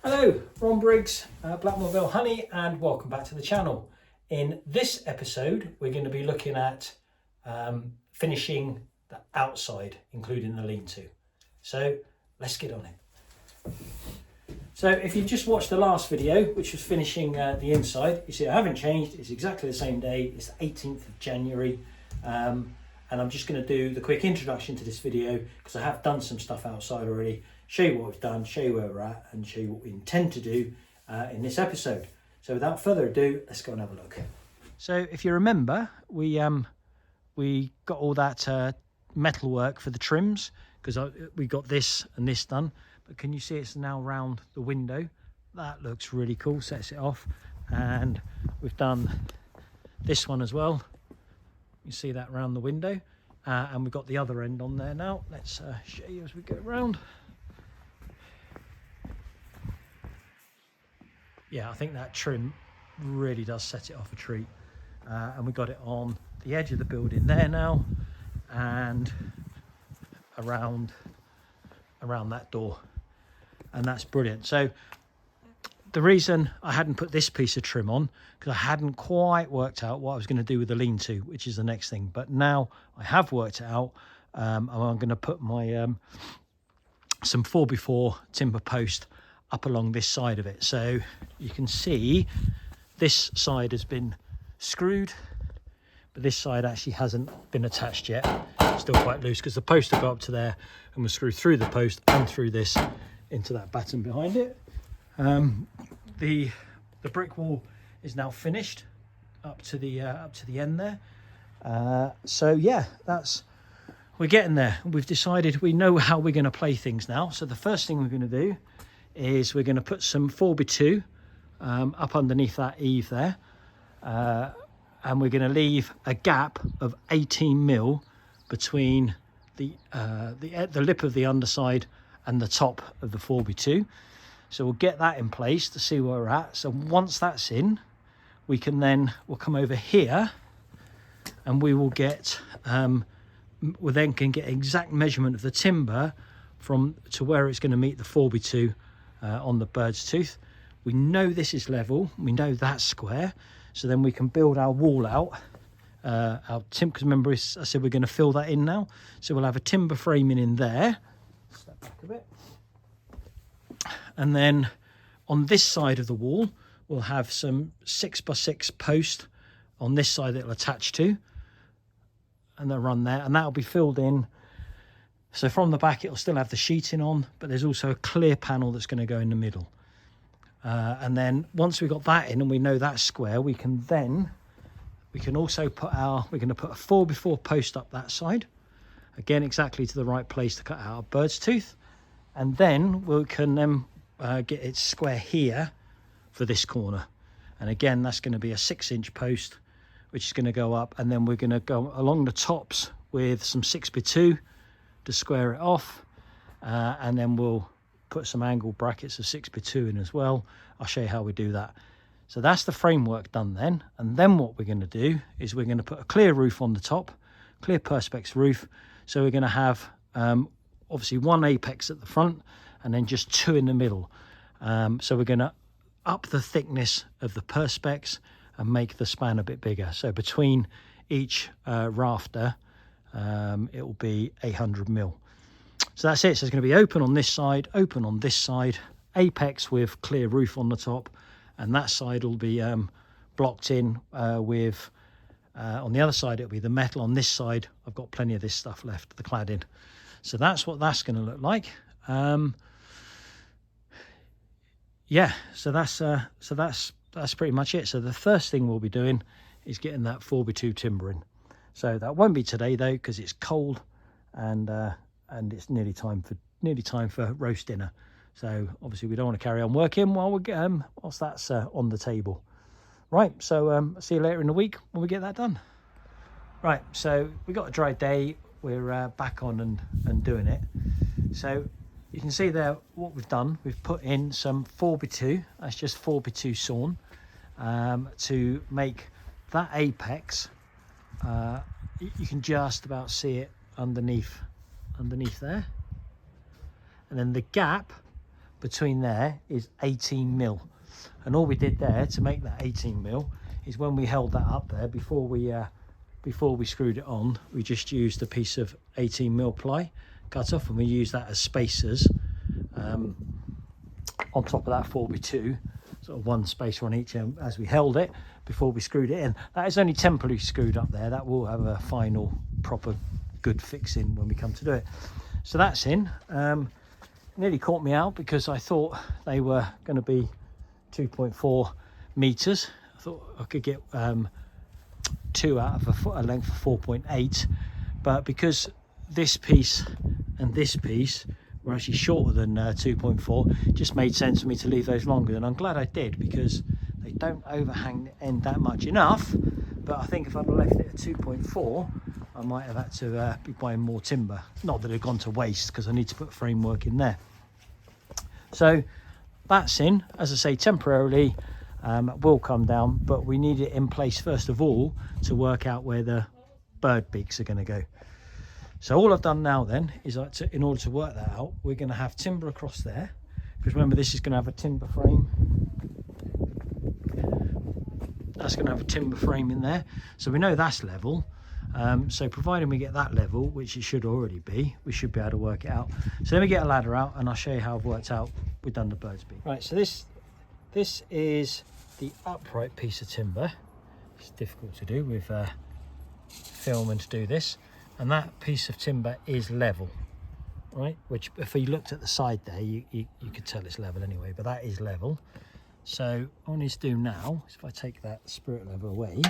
Hello, Ron Briggs, Blackmore Vale Honey, and welcome back to the channel. In this episode, we're going to be looking at finishing the outside, including the lean-to. So let's get on it. So if you've just watched the last video, which was finishing the inside, you see I haven't changed. It's exactly the same day. It's the 18th of January. And I'm just going to do the quick introduction to this video because I have done some stuff outside already. Show you what we've done, show you where we're at, and show you what we intend to do in this episode. So without further ado, let's go and have a look. So if you remember, we got all that metal work for the trims because we got this and this done. But can you see it's now round the window? That looks really cool, sets it off. And we've done this one as well. You see that round the window. And we've got the other end on there now. Let's show you as we go around. Yeah, I think that trim really does set it off a treat. And we got it on the edge of the building there now and around that door. And that's brilliant. So the reason I hadn't put this piece of trim on, because I hadn't quite worked out what I was going to do with the lean-to, which is the next thing. But now I have worked it out. I'm going to put my some 4x4 timber post up along this side of it. So you can see this side has been screwed, but this side actually hasn't been attached yet. It's still quite loose because the post will go up to there and we'll screw through the post and through this into that batten behind it. The brick wall is now finished up to the end there. So yeah, we're getting there. We've decided we know how we're going to play things now. So the first thing we're going to do is we're going to put some 4x2 up underneath that eave there, and we're going to leave a gap of 18mm between the lip of the underside and the top of the 4x2. So we'll get that in place to see where we're at. So once that's in, we'll come over here and we will get we then can get exact measurement of the timber to where it's going to meet the 4x2 on the bird's tooth. We know this is level, we know that's square, so then we can build our wall out, our timber, because remember I said we're going to fill that in now, so we'll have a timber framing in there. Step back a bit. And then on this side of the wall we'll have some 6x6 post on this side that it'll attach to, and they'll run there, and that'll be filled in. So from the back it'll still have the sheeting on, but there's also a clear panel that's going to go in the middle. And then once we've got that in and we know that's square, we can also put we're going to put a 4x4 post up that side. Again, exactly to the right place to cut out a bird's tooth. And then we can get it square here for this corner. And again, that's going to be a 6-inch post, which is going to go up. And then we're going to go along the tops with some 6x2 to square it off, and then we'll put some angle brackets of 6x2 in as well. I'll show you how we do that. So that's the framework done then, and then what we're going to do is we're going to put a clear roof on the top, clear perspex roof. So we're going to have obviously one apex at the front and then just 2 in the middle. So we're going to up the thickness of the perspex and make the span a bit bigger. So between each rafter it will be 800mm. So that's it. So it's going to be open on this side, open on this side, apex with clear roof on the top, and that side will be blocked in with on the other side it'll be the metal. On this side I've got plenty of this stuff left, the cladding. So that's what that's going to look like. Yeah, so that's pretty much it. So the first thing we'll be doing is getting that 4x2 timber in. So that won't be today though, because it's cold and it's nearly time for roast dinner. So obviously we don't want to carry on working whilst that's on the table. Right, so see you later in the week when we get that done. Right, so we got a dry day. We're back on and doing it. So you can see there what we've done. We've put in some 4x2. That's just 4x2 sawn to make that apex. You can just about see it underneath there, and then the gap between there is 18 mil. And all we did there to make that 18 mil is when we held that up there, before we screwed it on, we just used a piece of 18 mil ply cut off, and we used that as spacers on top of that 4x2, sort of one spacer on each end as we held it before we screwed it in. That is only temporarily screwed up there. That will have a final proper good fixing when we come to do it. So that's in. Nearly caught me out because I thought they were going to be 2.4 meters. I thought I could get 2 out of a length of 4.8, but because this piece and this piece were actually shorter than 2.4, it just made sense for me to leave those longer, and I'm glad I did because they don't overhang the end that much enough. But I think if I'd left it at 2.4, I might have had to be buying more timber. Not that it had gone to waste, because I need to put framework in there. So that's in, as I say, temporarily. Will come down, but we need it in place first of all to work out where the bird beaks are going to go. So all I've done now then is in order to work that out, we're going to have timber across there, because remember, this is going to have a timber frame. That's going to have a timber frame in there, so we know that's level. So providing we get that level, which it should already be, we should be able to work it out. So let me get a ladder out and I'll show you how I've worked out we've done the bird's beak. Right, so this is the upright piece of timber. It's difficult to do with film and to do this, and that piece of timber is level, right? Which if you looked at the side there, you could tell it's level anyway, but that is level. So all I need to do now is if I take that spirit level away,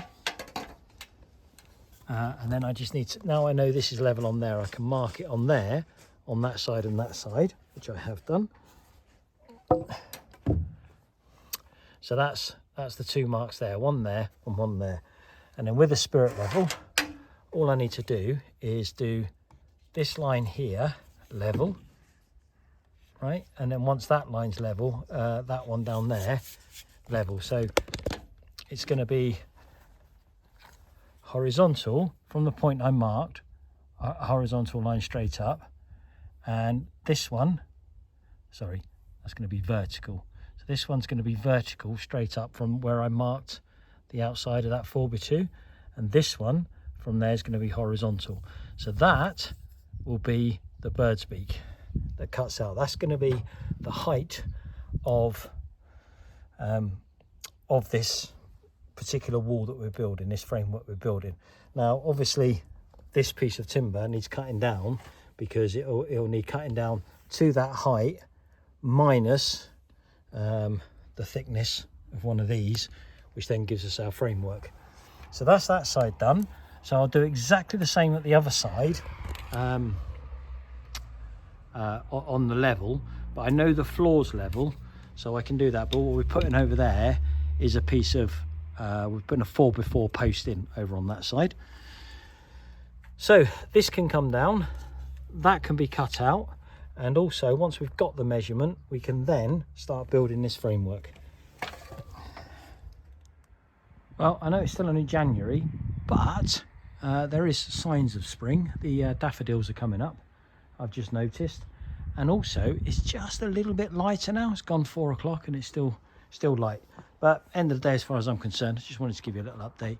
and then I just need to, now I know this is level on there, I can mark it on there, on that side and that side, which I have done. So that's the 2 marks there, one there and one there. And then with the spirit level, all I need to do is do this line here level, right? And then once that line's level, that one down there level. So it's going to be horizontal from the point I marked, a horizontal line straight up, and this one, sorry, that's going to be vertical. So this one's going to be vertical straight up from where I marked the outside of that 4x2, and this one from there is going to be horizontal. So that will be the bird's beak that cuts out. That's going to be the height of this particular wall that we're building, this framework we're building. Now obviously this piece of timber needs cutting down, because it'll need cutting down to that height minus the thickness of one of these, which then gives us our framework. So that's that side done. So I'll do exactly the same at the other side on the level, but I know the floor's level, so I can do that. But what we're putting over there is a piece of we've put a 4x4 post in over on that side. So this can come down, that can be cut out, and also once we've got the measurement, we can then start building this framework. Well, I know it's still only January, but there is signs of spring. The daffodils are coming up, I've just noticed, and also it's just a little bit lighter now. It's gone 4 o'clock and it's still light, but end of the day, as far as I'm concerned, I just wanted to give you a little update.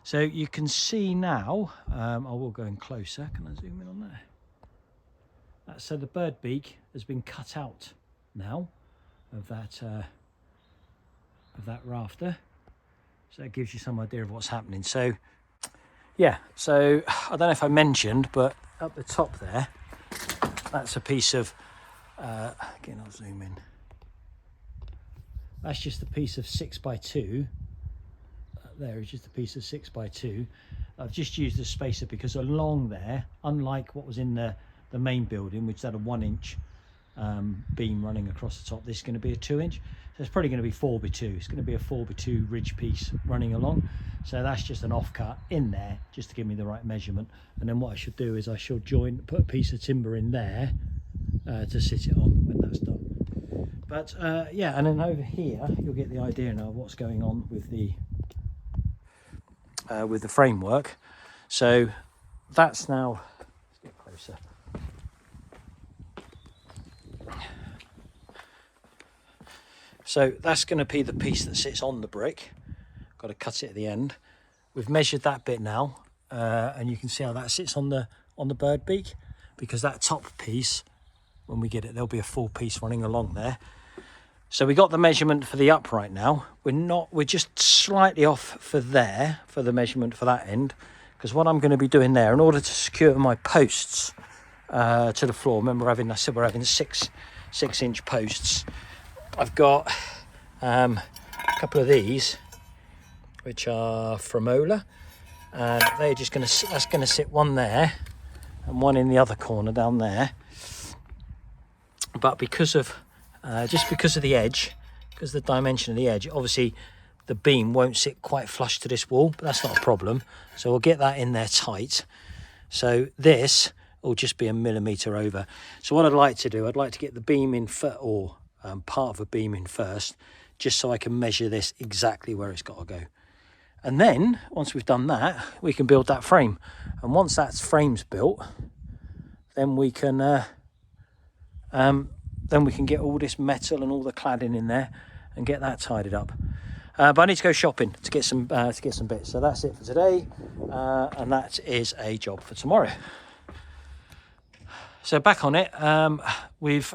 So you can see now, I will go in closer. Can I zoom in on there? So the bird beak has been cut out now of that rafter. So that gives you some idea of what's happening. So yeah, so I don't know if I mentioned, but up the top there, that's a piece of, again, I'll zoom in. That's just a piece of 6x2. There is just a piece of 6x2. I've just used the spacer because along there, unlike what was in the main building, which had a 1-inch beam running across the top, this is going to be a 2-inch. So it's probably going to be 4x2. It's going to be a 4x2 ridge piece running along. So that's just an offcut in there, just to give me the right measurement. And then what I should do is I should put a piece of timber in there to sit it on when that's done. But yeah, and then over here you'll get the idea now of what's going on with the framework. So that's now, let's get closer. So that's going to be the piece that sits on the brick. Got to cut it at the end. We've measured that bit now, and you can see how that sits on the bird beak, because that top piece, when we get it, there'll be a full piece running along there. So we got the measurement for the upright now. We're just slightly off for there, for the measurement for that end, because what I'm going to be doing there, in order to secure my posts to the floor, remember I said we're having 6-inch posts. I've got a couple of these, which are from Ola, and they're just that's going to sit one there and one in the other corner down there. But because of because of the edge, because of the dimension of the edge, obviously the beam won't sit quite flush to this wall, but that's not a problem. So we'll get that in there tight. So this will just be a millimetre over. So what I'd like to do, I'd like to get the beam in or part of a beam in first, just so I can measure this exactly where it's got to go. And then once we've done that, we can build that frame. And once that frame's built, then we can get all this metal and all the cladding in there and get that tidied up. But I need to go shopping to get some bits. So that's it for today, and that is a job for tomorrow. So back on it, we've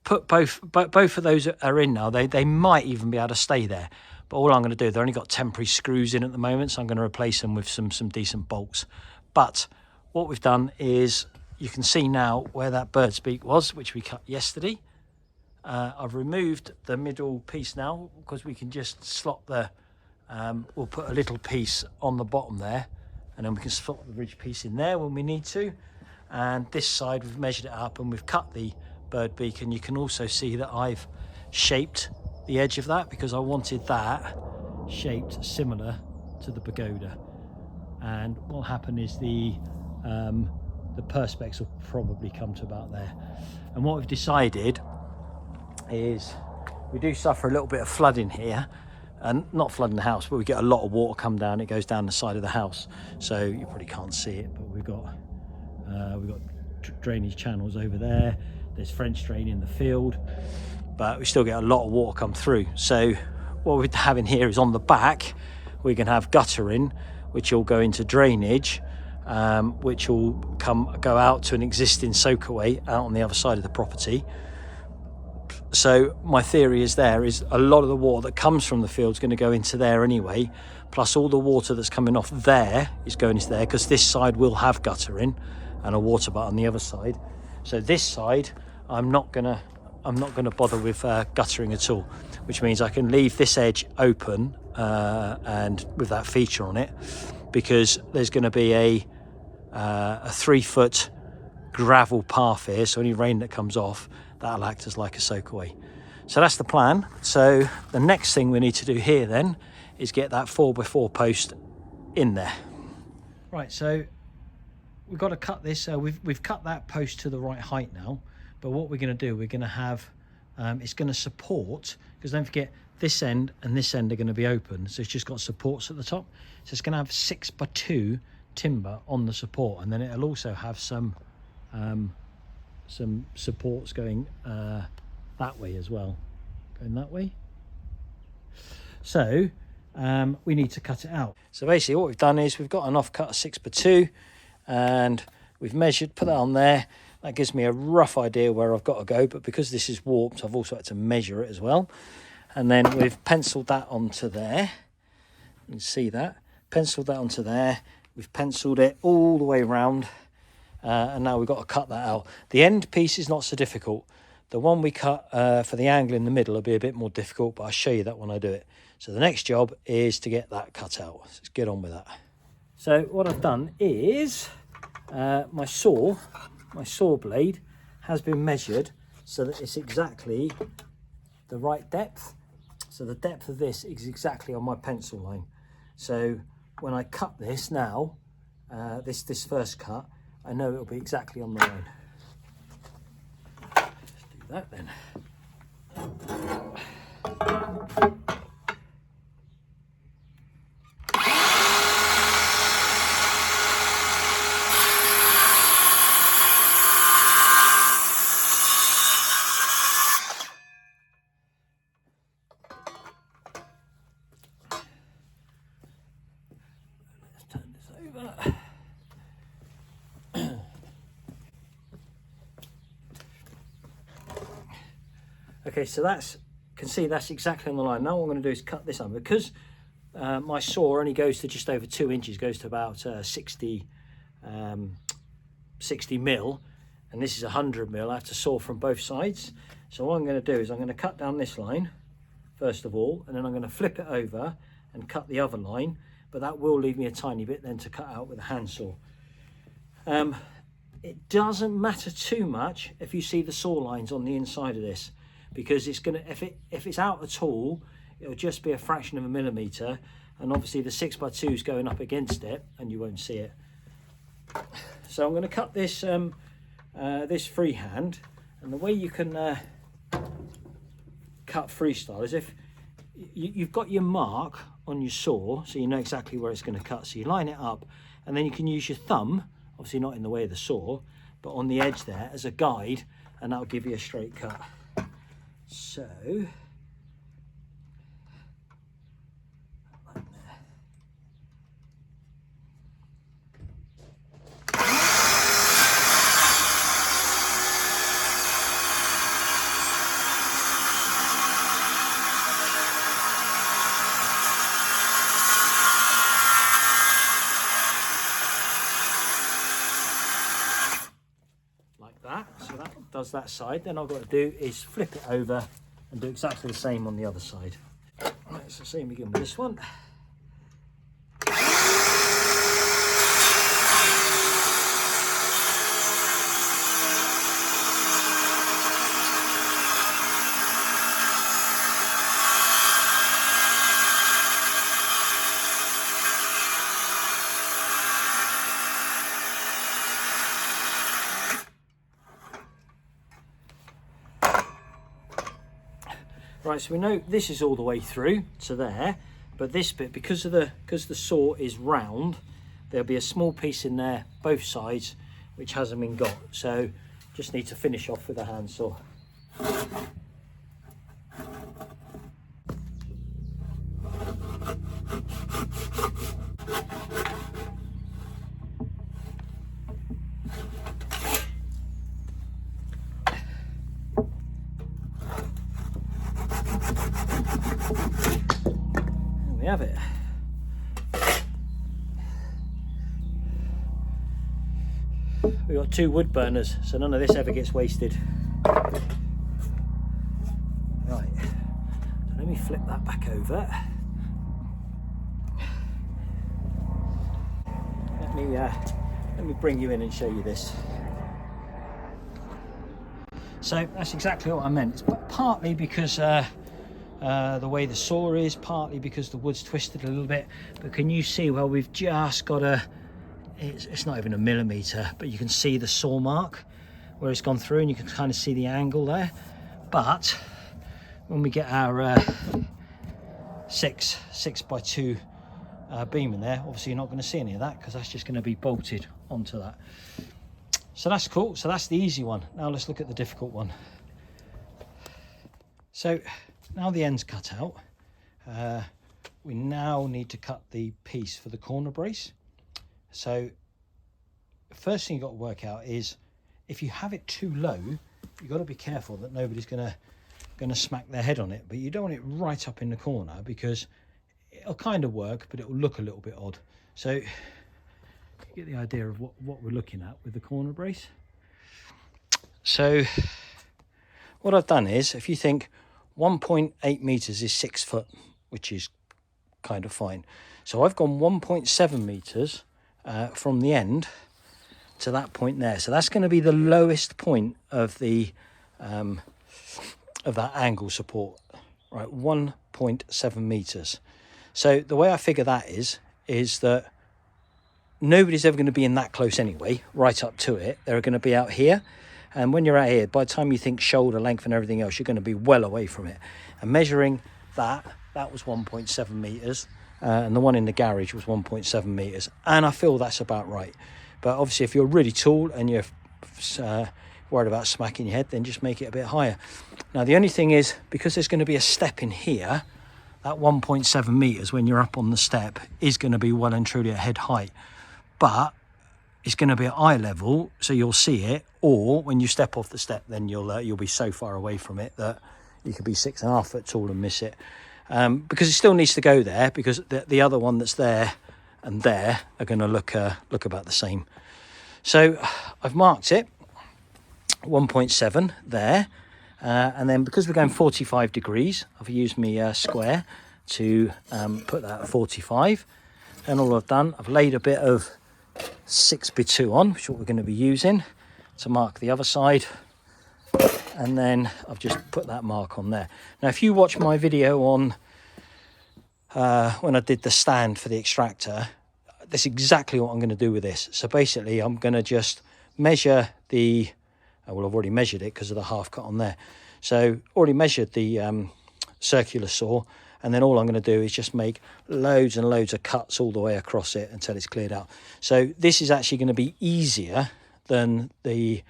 put both of those are in now. They might even be able to stay there, but all I'm going to do, they've only got temporary screws in at the moment, so I'm going to replace them with some decent bolts. But what we've done is, you can see now where that bird's beak was, which we cut yesterday. I've removed the middle piece now, because we can just slot we'll put a little piece on the bottom there, and then we can slot the ridge piece in there when we need to. And this side, we've measured it up and we've cut the bird beak, and you can also see that I've shaped the edge of that, because I wanted that shaped similar to the pagoda. And what'll happen is the perspex will probably come to about there. And what we've decided is, we do suffer a little bit of flooding here, and not flooding the house, but we get a lot of water come down. It goes down the side of the house, so you probably can't see it, but we've got drainage channels over there. There's French drain in the field, but we still get a lot of water come through. So what we're having here is, on the back we can have guttering, which will go into drainage, which will go out to an existing soakaway out on the other side of the property. So my theory is a lot of the water that comes from the field is going to go into there anyway, plus all the water that's coming off there is going into there, because this side will have guttering and a water butt on the other side. So this side, I'm not gonna bother with guttering at all, which means I can leave this edge open and with that feature on it, because there's going to be a 3-foot gravel path here, so any rain that comes off, that'll act as like a soakaway. So that's the plan. So the next thing we need to do here then is get that 4x4 post in there. Right, so we've got to cut this. We've cut that post to the right height now, but what we're going to do, we're going to have it's going to support, because don't forget, this end and this end are going to be open, so it's just got supports at the top. So it's going to have 6x2 timber on the support, and then it'll also have some supports going that way as well, going that way. So we need to cut it out. So basically what we've done is, we've got an offcut of 6x2, and we've measured, put that on there. That gives me a rough idea where I've got to go, but because this is warped, I've also had to measure it as well. And then we've penciled that onto there. You can see that. Penciled that onto there. We've penciled it all the way around, and now we've got to cut that out. The end piece is not so difficult. The one we cut for the angle in the middle will be a bit more difficult, but I'll show you that when I do it. So the next job is to get that cut out. So let's get on with that. So what I've done is, my saw blade has been measured so that it's exactly the right depth. So the depth of this is exactly on my pencil line. So when I cut this now, this first cut, I know it'll be exactly on the line. Let's do that then. Okay, so that's, you can see that's exactly on the line. Now what I'm going to do is cut this on, because my saw only goes to just over 2 inches, goes to about 60 mil, and this is 100 mil. I have to saw from both sides. So what I'm going to do is I'm going to cut down this line first of all, and then I'm going to flip it over and cut the other line, but that will leave me a tiny bit then to cut out with a handsaw. It doesn't matter too much if you see the saw lines on the inside of this, because it's gonna, if it's out at all, it'll just be a fraction of a millimeter, and obviously the 6x2 is going up against it and you won't see it. So I'm going to cut this this freehand, and the way you can cut freestyle is if you've got your mark on your saw, so you know exactly where it's going to cut, so you line it up, and then you can use your thumb, obviously not in the way of the saw, but on the edge there as a guide, and that'll give you a straight cut. So so that does that side. Then all I've got to do is flip it over and do exactly the same on the other side. Right, so same again with this one. Right, so we know this is all the way through to there, but this bit, because the saw is round, there'll be a small piece in there both sides which hasn't been got, so just need to finish off with a handsaw. We have it. We've got 2 wood burners, so none of this ever gets wasted. Right, so let me flip that back over. Let me bring you in and show you this. So that's exactly what I meant. It's partly because the way the saw is, partly because the wood's twisted a little bit, but can you see, well, we've just got it's not even a millimeter, but you can see the saw mark where it's gone through, and you can kind of see the angle there. But when we get our 6x2 beam in there, obviously you're not going to see any of that, because that's just going to be bolted onto that. So that's cool. So that's the easy one. Now let's look at the difficult one. So now the end's cut out, we now need to cut the piece for the corner brace. So the first thing you've got to work out is, if you have it too low, you've got to be careful that nobody's gonna smack their head on it, but you don't want it right up in the corner, because it'll kind of work, but it'll look a little bit odd. So you get the idea of what we're looking at with the corner brace. So what I've done is, if you think 1.8 meters is 6 foot, which is kind of fine. So I've gone 1.7 meters from the end to that point there. So that's going to be the lowest point of the of that angle support, right? 1.7 meters. So the way I figure that is that nobody's ever going to be in that close anyway, right up to it. They're going to be out here. And when you're out here, by the time you think shoulder length and everything else, you're going to be well away from it. And measuring that was 1.7 meters. And the one in the garage was 1.7 meters. And I feel that's about right. But obviously, if you're really tall and you're worried about smacking your head, then just make it a bit higher. Now, the only thing is, because there's going to be a step in here, that 1.7 meters when you're up on the step is going to be well and truly at head height. but it's going to be at eye level, so you'll see it, or when you step off the step, then you'll be so far away from it that you could be 6.5 foot tall and miss it, because it still needs to go there, because the other one that's there and there are going to look about the same. So I've marked it 1.7 there, and then because we're going 45 degrees, I've used my square to put that at 45. And all I've done, I've laid a bit of 6x2 on, which is what we're going to be using to mark the other side, and then I've just put that mark on there. Now if you watch my video on when I did the stand for the extractor, that's exactly what I'm going to do with this. So basically I'm going to just measure the well, I've already measured it because of the half cut on there, so already measured the circular saw, and then all I'm going to do is just make loads and loads of cuts all the way across it until it's cleared out. So this is actually going to be easier than the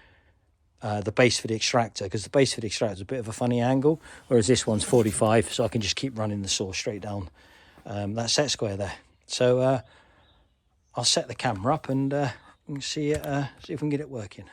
base for the extractor, because the base for the extractor is a bit of a funny angle, whereas this one's 45, so I can just keep running the saw straight down that set square there. So I'll set the camera up and we can see if we can get it working.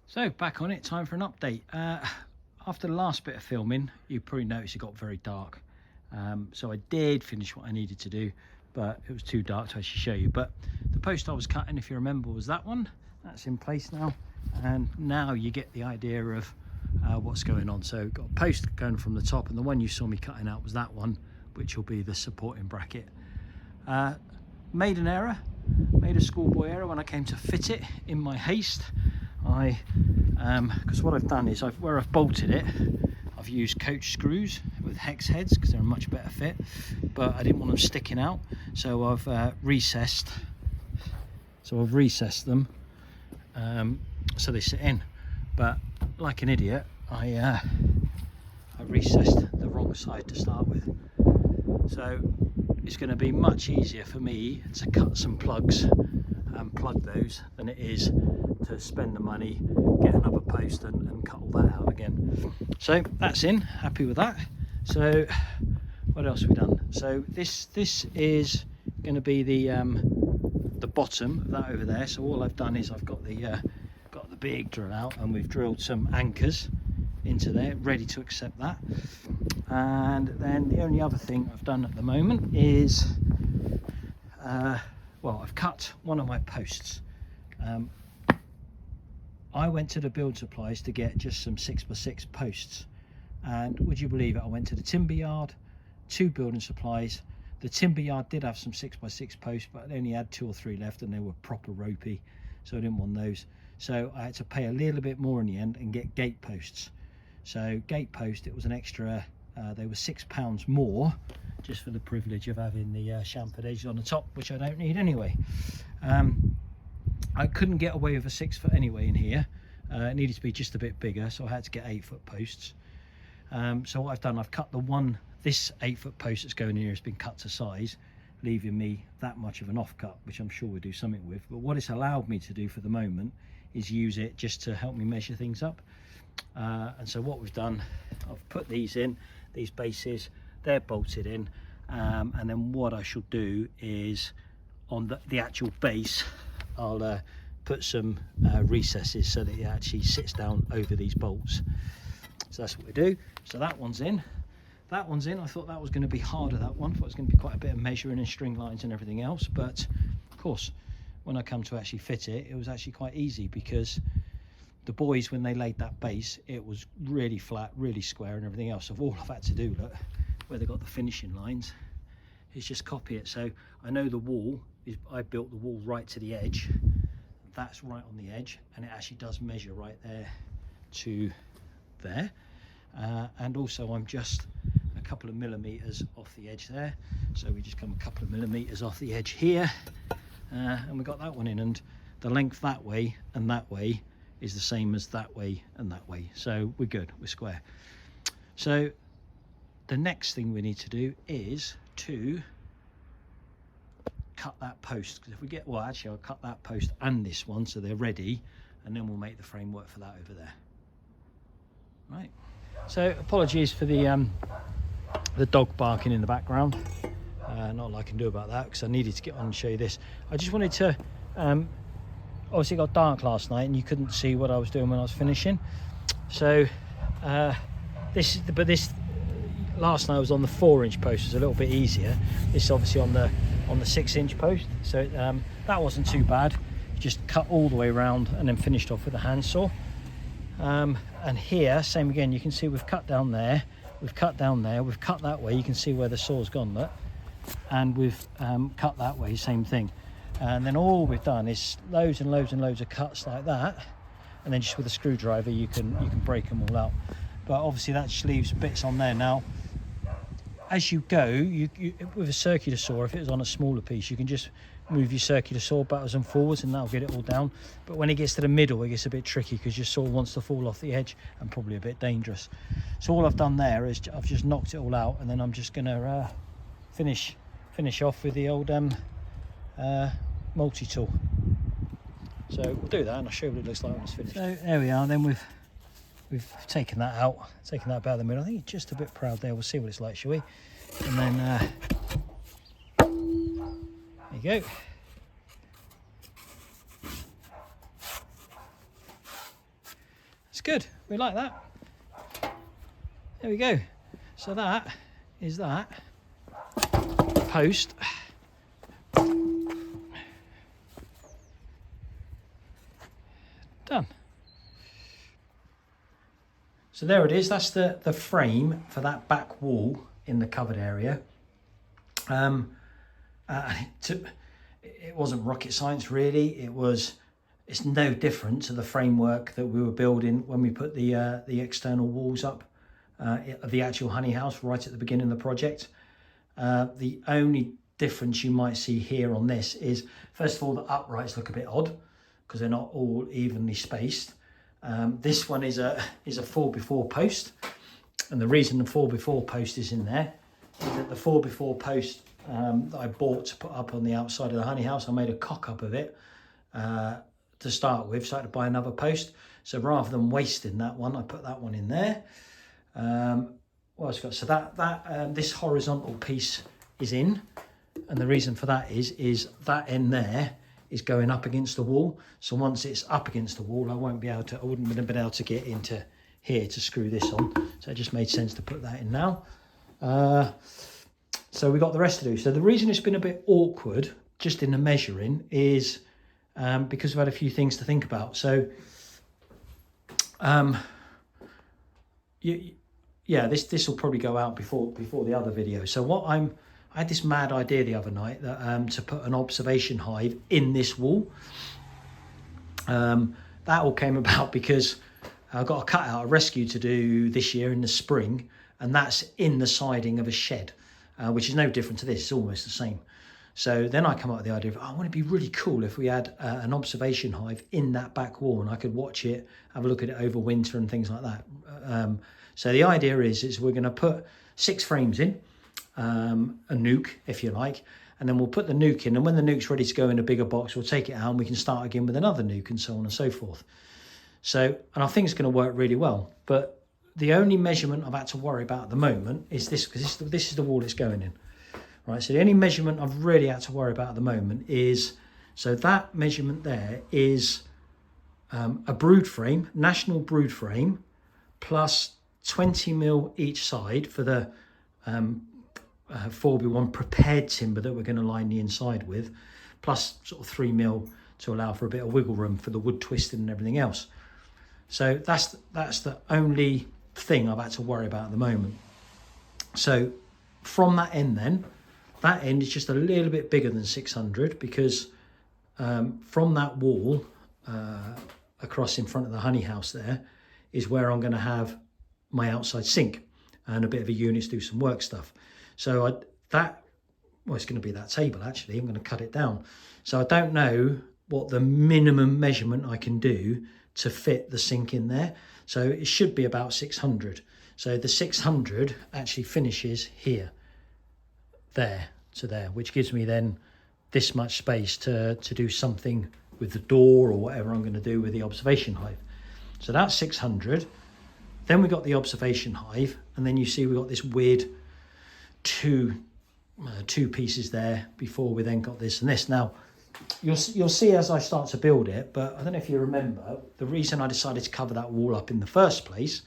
So back on it, time for an update. After the last bit of filming, you probably noticed it got very dark. So I did finish what I needed to do, but it was too dark to actually show you. But the post I was cutting, if you remember, was that one. That's in place now. And now you get the idea of what's going on. So got a post going from the top, and the one you saw me cutting out was that one, which will be the supporting bracket. Made an error, made a schoolboy error when I came to fit it in my haste. Because what I've done is where I've bolted it, I've used coach screws with hex heads because they're a much better fit, but I didn't want them sticking out, so I've recessed them so they sit in. But like an idiot, I recessed the wrong side to start with, so it's going to be much easier for me to cut some plugs and plug those than it is to spend the money, get another post and cut all that out again. So that's in, happy with that. So what else have we done? So this is going to be the bottom of that over there. So all I've done is I've got the big drill out, and we've drilled some anchors into there ready to accept that. And then the only other thing I've done at the moment is well, I've cut one of my posts. I went to the build supplies to get just some 6x6 posts, and would you believe it, I went to the timber yard, 2 building supplies. The timber yard did have some 6x6 posts, but I only had 2 or 3 left, and they were proper ropey, so I didn't want those. So I had to pay a little bit more in the end and get gate posts. So gate post, it was an extra, they were £6 more, just for the privilege of having the chamfered edges on the top, which I don't need anyway. I couldn't get away with a 6 foot anyway in here. It needed to be just a bit bigger, so I had to get 8 foot posts. So what I've done, I've cut this 8 foot post that's going in here has been cut to size, leaving me that much of an offcut, which I'm sure we'll do something with. But what it's allowed me to do for the moment is use it just to help me measure things up. And so what we've done, I've put these in, these bases, they're bolted in, and then what I shall do is on the actual base, I'll put some recesses so that it actually sits down over these bolts. So that's what we do. So that one's in. That one's in. I thought that was going to be harder, that one. I thought it was going to be quite a bit of measuring and string lines and everything else. But of course, when I come to actually fit it, it was actually quite easy, because the boys, when they laid that base, it was really flat, really square and everything else. So all I've had to do, look, where they got the finishing lines, is just copy it. So I know the wall is, I built the wall right to the edge. That's right on the edge, and it actually does measure right there to there. And also I'm just a couple of millimeters off the edge there, so we just come a couple of millimeters off the edge here, and we got that one in, and the length that way and that way is the same as that way and that way, so we're good, we're square. So the next thing we need to do is to cut that post, because if we get, well actually I'll cut that post and this one so they're ready, and then we'll make the framework for that over there. Right, so apologies for the dog barking in the background, not a lot I can do about that because I needed to get on and show you this. I just wanted to obviously it got dark last night and you couldn't see what I was doing when I was finishing, so this last night was on the 4-inch post, was a little bit easier. This is obviously on the 6-inch post, so that wasn't too bad. Just cut all the way around and then finished off with a handsaw. And here, same again, you can see we've cut down there, we've cut down there, we've cut that way, you can see where the saw's gone, look, and we've cut that way, same thing. And then all we've done is loads and loads and loads of cuts like that, and then just with a screwdriver you can break them all out. But obviously that just leaves bits on there. Now as you go, you with a circular saw, if it was on a smaller piece, you can just move your circular saw backwards and forwards and that'll get it all down. But when it gets to the middle, it gets a bit tricky because your saw wants to fall off the edge and probably a bit dangerous. So all I've done there is I've just knocked it all out, and then I'm just going to finish off with the old multi-tool. So we'll do that and I'll show you what it looks like when it's finished. So there we are, then we've taken that out, about the middle. I think it's just a bit proud there. We'll see what it's like, shall we? And then there you go. It's good, we like that. There we go. So that is that post. Done. So there it is, that's the frame for that back wall in the covered area. It wasn't rocket science really, it's no different to the framework that we were building when we put the external walls up of the actual honey house right at the beginning of the project. The only difference you might see here on this is, first of all, the uprights look a bit odd because they're not all evenly spaced. This one is a 4x4 post, and the reason the 4x4 post is in there is that the 4x4 post that I bought to put up on the outside of the honey house, I made a cock up of it to start with, so I had to buy another post. So rather than wasting that one, I put that one in there. What else got? So that this horizontal piece is in, and the reason for that is that end there is going up against the wall. So once it's up against the wall, I wouldn't have been able to get into here to screw this on. So it just made sense to put that in now. So we got the rest to do. So the reason it's been a bit awkward just in the measuring is because we've had a few things to think about. So yeah, this will probably go out before the other video. So I had this mad idea the other night that to put an observation hive in this wall. That all came about because I got a cutout, a rescue to do this year in the spring, and that's in the siding of a shed, which is no different to this, it's almost the same. So then I come up with the idea of, I want to be really cool if we had an observation hive in that back wall and I could watch it, have a look at it over winter and things like that. So the idea is we're going to put 6 frames in, a nuke, if you like, and then we'll put the nuke in, and when the nuke's ready to go in a bigger box, we'll take it out and we can start again with another nuke and so on and so forth. So, and I think it's going to work really well, but the only measurement I've had to worry about at the moment is this, because this is the wall it's going in. Right, so the only measurement I've really had to worry about at the moment is, so that measurement there is a brood frame, national brood frame, plus 20mm each side for the 4x1 prepared timber that we're going to line the inside with, plus sort of 3mm to allow for a bit of wiggle room for the wood twisting and everything else. So that's the only thing I've had to worry about at the moment. So from that end then, that end is just a little bit bigger than 600 because from that wall across in front of the honey house there is where I'm going to have my outside sink. and a bit of a unit to do some work stuff. So it's going to be that table actually. I'm going to cut it down. So I don't know what the minimum measurement I can do to fit the sink in there. So it should be about 600. So the 600 actually finishes here, there to there, which gives me then this much space to do something with the door or whatever I'm going to do with the observation hive. So that's 600. Then we got the observation hive, and then you see we got this weird two pieces there before we then got this and this. Now you'll see as I start to build it, but I don't know if you remember, the reason I decided to cover that wall up in the first place,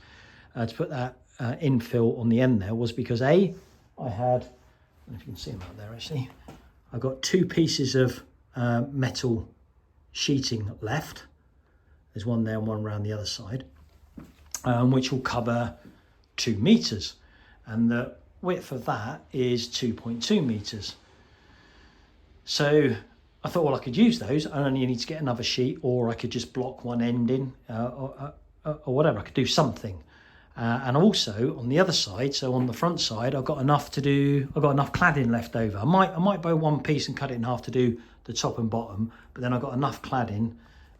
to put that infill on the end there, was because I had, I don't know if you can see them out there actually, I've got 2 pieces of metal sheeting left. There's one there and one around the other side, which will cover 2 meters, and the width of that is 2.2 meters. So I thought, well, I could use those. I only need to get another sheet, or I could just block one end in, or whatever. I could do something. And also on the other side, so on the front side, I've got enough cladding left over. I might buy one piece and cut it in half to do the top and bottom, but then I've got enough cladding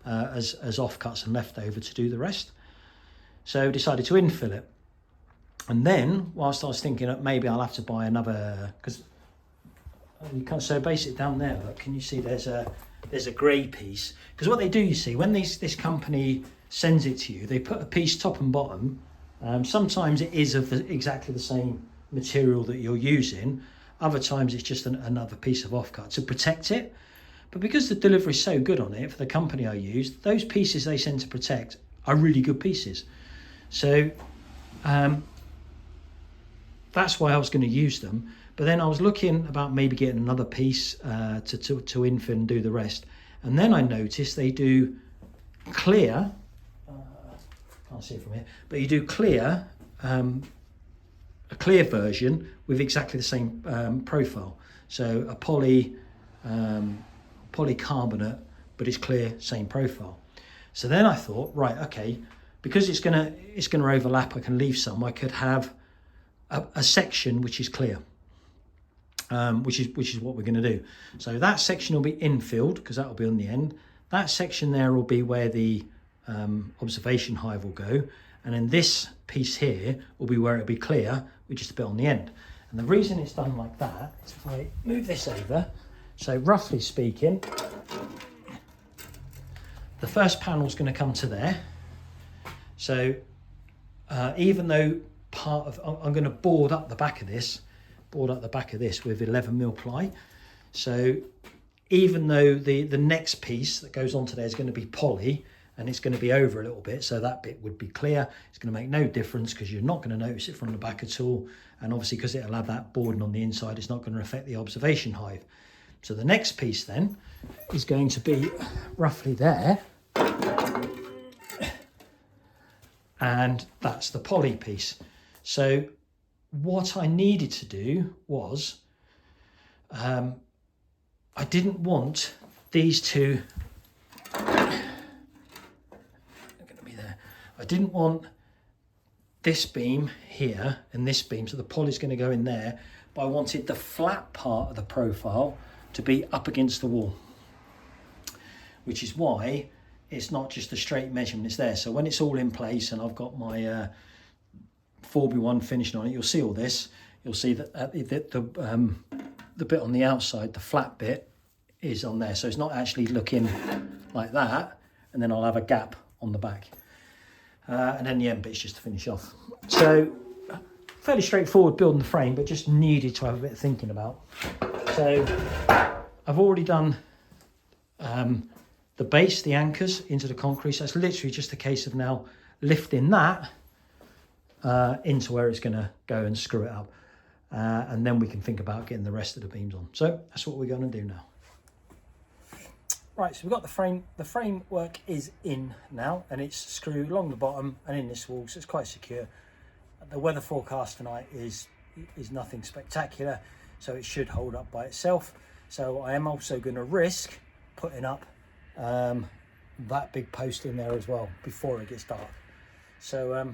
as offcuts and leftover to do the rest. So I decided to infill it. And then, whilst I was thinking that maybe I'll have to buy another, because you can't, so basically down there, look, can you see there's a grey piece? Because what they do, you see, when this company sends it to you, they put a piece top and bottom. Sometimes it is of exactly the same material that you're using. Other times it's just another piece of offcut to protect it. But because the delivery is so good on it for the company I used, those pieces they send to protect are really good pieces. So that's why I was going to use them. But then I was looking about maybe getting another piece to infill and do the rest. And then I noticed they do clear, can't see it from here, but you do clear, a clear version with exactly the same profile. So a polycarbonate, but it's clear, same profile. So then I thought, right, okay, because it's gonna overlap, I can leave some. I could have a section which is clear, which is what we're going to do. So that section will be infilled because that will be on the end. That section there will be where the observation hive will go, and then this piece here will be where it'll be clear with just a bit on the end. And the reason it's done like that is if I move this over, so roughly speaking, the first panel is going to come to there. So even though part of, I'm going to board up the back of this with 11mm ply. So even though the next piece that goes onto there is going to be poly, and it's going to be over a little bit, so that bit would be clear, it's going to make no difference because you're not going to notice it from the back at all. And obviously because it'll have that boarding on the inside, it's not going to affect the observation hive. So the next piece then is going to be roughly there, and that's the poly piece. So what I needed to do was, I didn't want these two, I didn't want this beam here and this beam, so the poly's going to go in there, but I wanted the flat part of the profile to be up against the wall, which is why it's not just a straight measurement, it's there. So when it's all in place and I've got my 4x1 finishing on it, you'll see all this. You'll see that the bit on the outside, the flat bit, is on there. So it's not actually looking like that, and then I'll have a gap on the back. And then the end bit's just to finish off. So fairly straightforward building the frame, but just needed to have a bit of thinking about. So I've already done the base, the anchors into the concrete. So it's literally just a case of now lifting that into where it's going to go and screw it up. And then we can think about getting the rest of the beams on. So that's what we're going to do now. Right, so we've got the frame. The framework is in now, and it's screwed along the bottom and in this wall, so it's quite secure. The weather forecast tonight is nothing spectacular, so it should hold up by itself. So I am also going to risk putting up that big post in there as well before it gets dark. So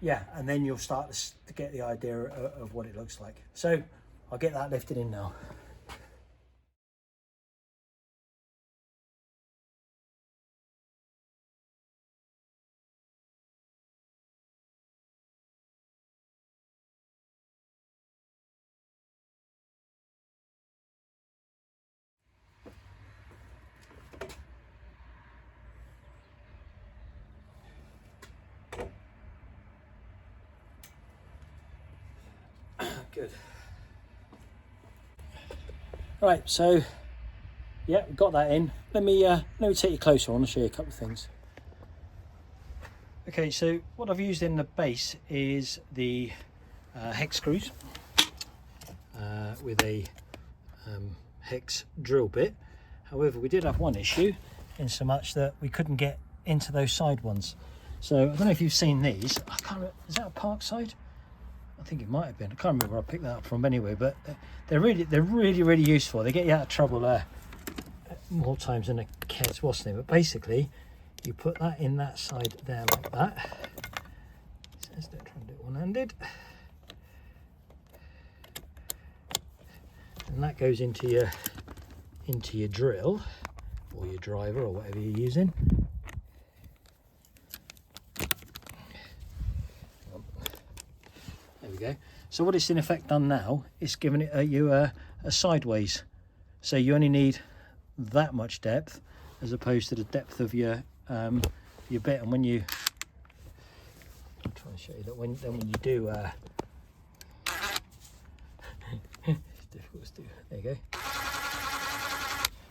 yeah, and then you'll start to get the idea of what it looks like. So I'll get that lifted in now. Good. Right, so yeah, we've got that in. Let me take you closer on and show you a couple of things. Okay, so what I've used in the base is the hex screws with a hex drill bit. However, we did have one issue in so much that we couldn't get into those side ones. So I don't know if you've seen these. I can't remember, is that a Parkside? I think it might have been. I can't remember where I picked that up from anyway, but they're really useful. They get you out of trouble more times than a cares what's name. But basically, you put that in that side there like that. It says don't try and do it one-handed. And that goes into your drill or your driver or whatever you're using. There we go. So what it's in effect done now is giving it a sideways. So you only need that much depth as opposed to the depth of your bit. And when you, I'm trying to show you that when you do, it's difficult to do. There you go.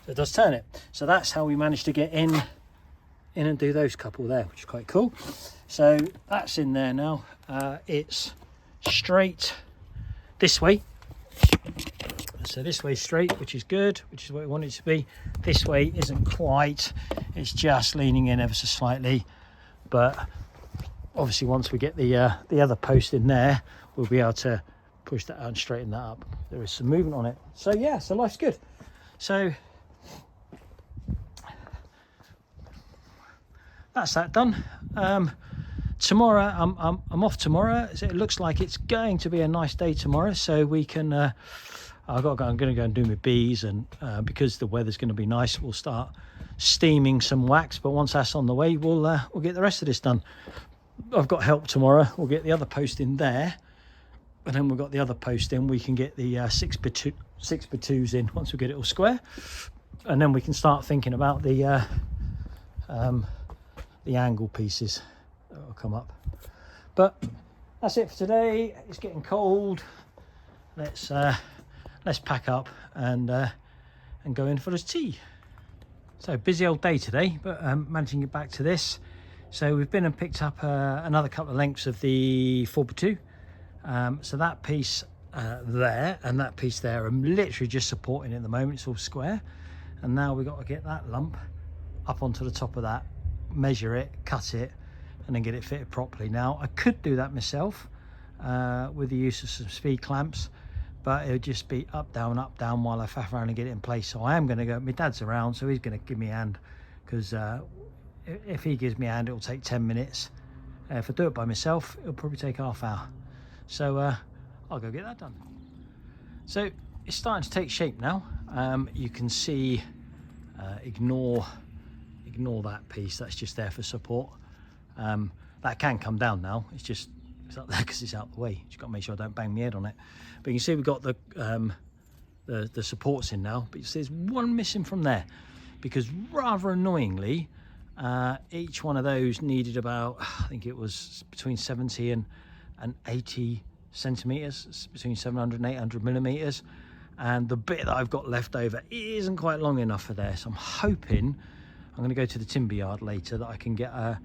So it does turn it. So that's how we managed to get in and do those couple there, which is quite cool. So that's in there now. It's straight this way. So this way straight, which is good, which is what we want it to be. This way isn't quite, it's just leaning in ever so slightly. But obviously once we get the other post in there, we'll be able to push that out and straighten that up. There is some movement on it. So yeah, so life's good. So that's that done. Tomorrow I'm off tomorrow. So it looks like it's going to be a nice day tomorrow, so we can I'm going to go and do my bees, and because the weather's going to be nice, we'll start steaming some wax. But once that's on the way, we'll get the rest of this done. I've got help tomorrow. We'll get the other post in there, and then we've got the other post in. We can get the 6x2s in once we get it all square, and then we can start thinking about the angle pieces that will come up. But that's it for today. It's getting cold. Let's pack up and go in for this tea. So busy old day today, but managing to get back to this. So we've been and picked up another couple of lengths of the 4x2. So that piece there and that piece there, I'm literally just supporting it at the moment. It's all square, and now we've got to get that lump up onto the top of that, measure it, cut it, and then get it fitted properly. Now I could do that myself with the use of some speed clamps, but it would just be up down while I faff around and get it in place. So I am going to go, my dad's around, so he's going to give me a hand, because if he gives me a hand, it'll take 10 minutes. If I do it by myself, it'll probably take half hour. So I'll go get that done. So it's starting to take shape now. You can see, ignore that piece, that's just there for support. That can come down now, it's up there because it's out the way. Just got to make sure I don't bang my head on it. But you can see we've got the supports in now, but you see there's one missing from there, because rather annoyingly each one of those needed about, I think it was between 70 and 80 centimeters, between 700 and 800 millimeters, and the bit that I've got left over isn't quite long enough for there. So I'm hoping, I'm going to go to the timber yard later, that I can get at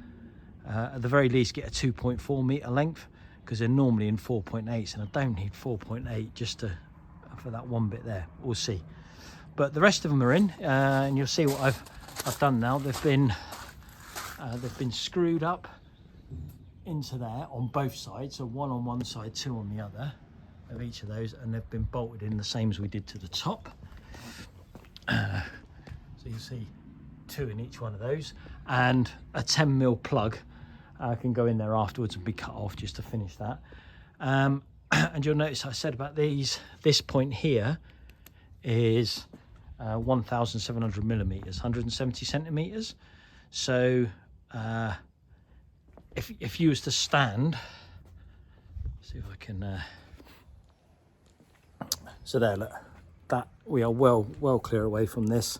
the very least get a 2.4 meter length, because they're normally in 4.8s, and I don't need 4.8 just for that one bit there. We'll see. But the rest of them are in, and you'll see what I've done now. They've been screwed up into there on both sides, so one on one side, two on the other of each of those, and they've been bolted in the same as we did to the top. So you'll see two in each one of those, and a 10mm plug can go in there afterwards and be cut off just to finish that. And you'll notice I said about these, this point here is 1,700 millimeters, 170 centimeters. So if you was to stand, see if I can, so there, look, that we are well clear away from this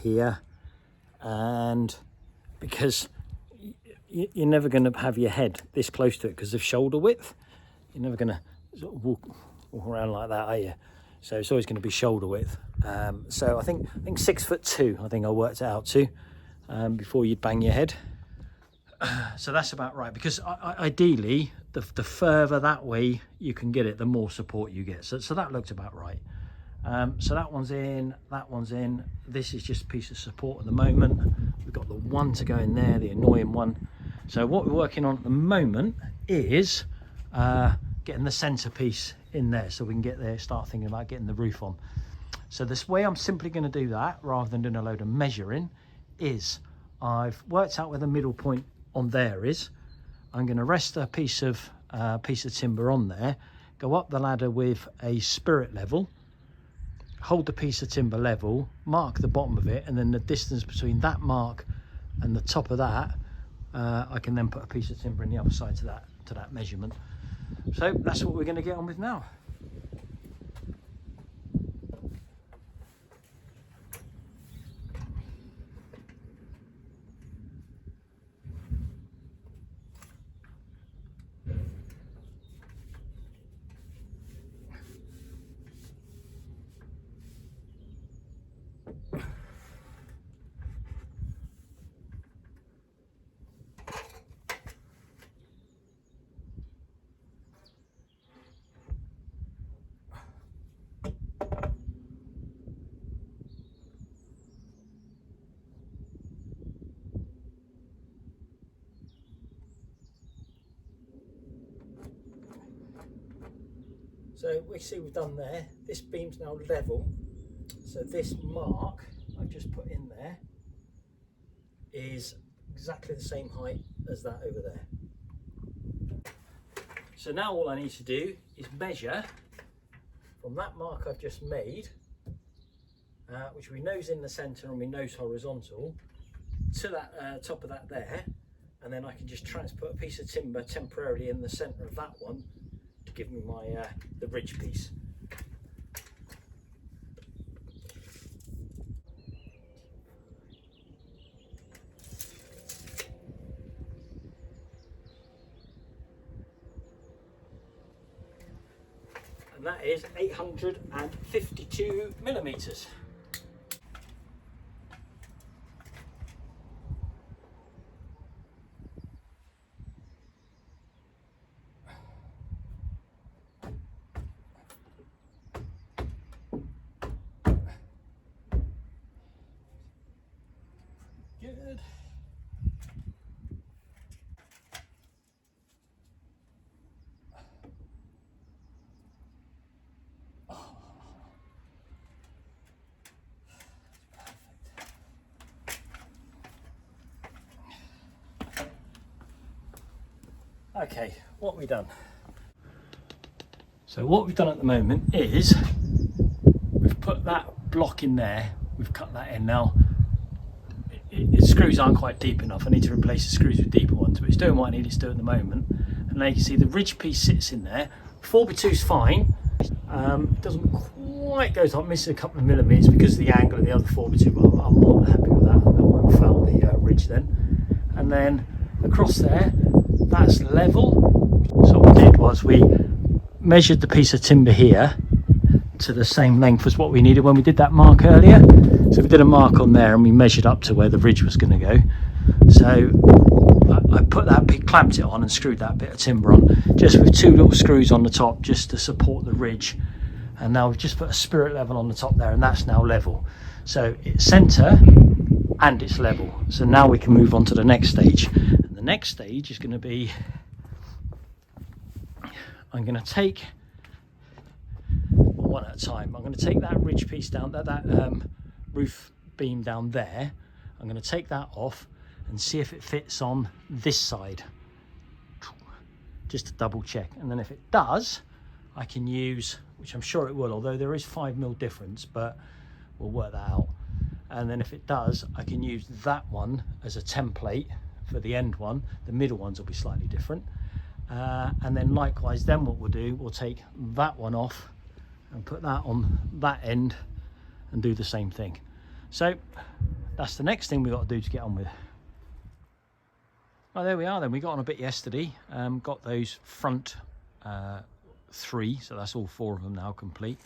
here, and because you're never going to have your head this close to it because of shoulder width, you're never going to sort of walk around like that, are you? So it's always going to be shoulder width. So I think 6'2", I think I worked it out to, before you'd bang your head. So that's about right, because ideally the further that way you can get it, the more support you get. So that looked about right. So that one's in, that one's in. This is just a piece of support at the moment. We've got the one to go in there, the annoying one. So what we're working on at the moment is getting the centerpiece in there, so we can get there, start thinking about getting the roof on. So this way I'm simply going to do that, rather than doing a load of measuring, is I've worked out where the middle point on there is. I'm going to rest a piece of timber on there, go up the ladder with a spirit level, hold the piece of timber level, mark the bottom of it, and then the distance between that mark and the top of that, I can then put a piece of timber in the other side to that measurement. So that's what we're going to get on with now. So we see we've done there, this beam's now level, so this mark I've just put in there is exactly the same height as that over there. So now all I need to do is measure from that mark I've just made, which we know's in the centre and we know's horizontal, to that top of that there, and then I can just put a piece of timber temporarily in the centre of that one to give me my the ridge piece. And that is 852 millimeters. Good. Okay, what have we done? So what we've done at the moment is we've put that block in there, we've cut that in now. The screws aren't quite deep enough. I need to replace the screws with deeper ones, but it's doing what I need it to do at the moment. And now you can see the ridge piece sits in there. 4x2 is fine. It doesn't quite go top, misses a couple of millimeters because of the angle of the other 4x2, but I'm more than happy with that. That won't foul the ridge then. And then across there, that's level. So what we did was we measured the piece of timber here to the same length as what we needed when we did that mark earlier. So we did a mark on there and we measured up to where the ridge was going to go. So I put that bit, clamped it on and screwed that bit of timber on, just with two little screws on the top just to support the ridge. And now we've just put a spirit level on the top there, and that's now level. So it's centre and it's level. So now we can move on to the next stage. And the next stage is going to be, I'm going to take one at a time. I'm going to take that ridge piece down, that roof beam down there. I'm going to take that off, and see if it fits on this side, just to double check. And then if it does, I can use, which I'm sure it will, although there is 5mm difference, but we'll work that out. And then if it does, I can use that one as a template for the end one. The middle ones will be slightly different. And then likewise, then what we'll do, we'll take that one off and put that on that end and do the same thing. So that's the next thing we've got to do to get on with. Well, there we are then. We got on a bit yesterday, got those front 3, so that's all 4 of them now complete.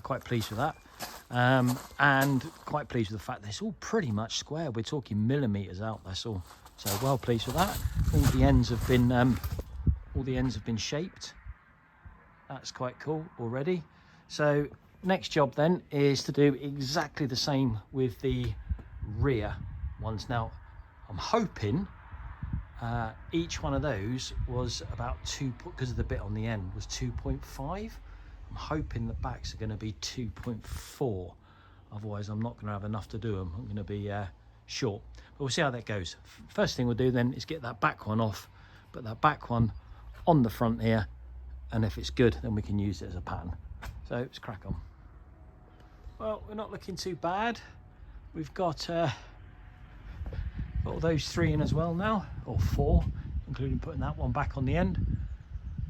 Quite pleased with that, and quite pleased with the fact that it's all pretty much square. We're talking millimeters out, that's all. So well pleased with that. All the ends have been shaped. That's quite cool already. So next job then is to do exactly the same with the rear ones. Now I'm hoping each one of those was about 2, because of the bit on the end was 2.5. I'm hoping the backs are going to be 2.4, otherwise I'm not going to have enough to do them. I'm going to be short, but we'll see how that goes. First thing we'll do then is get that back one off, put that back one on the front here, and if it's good then we can use it as a pattern. So let's crack on. Well, we're not looking too bad. We've got all those 3 in as well now, or 4, including putting that one back on the end.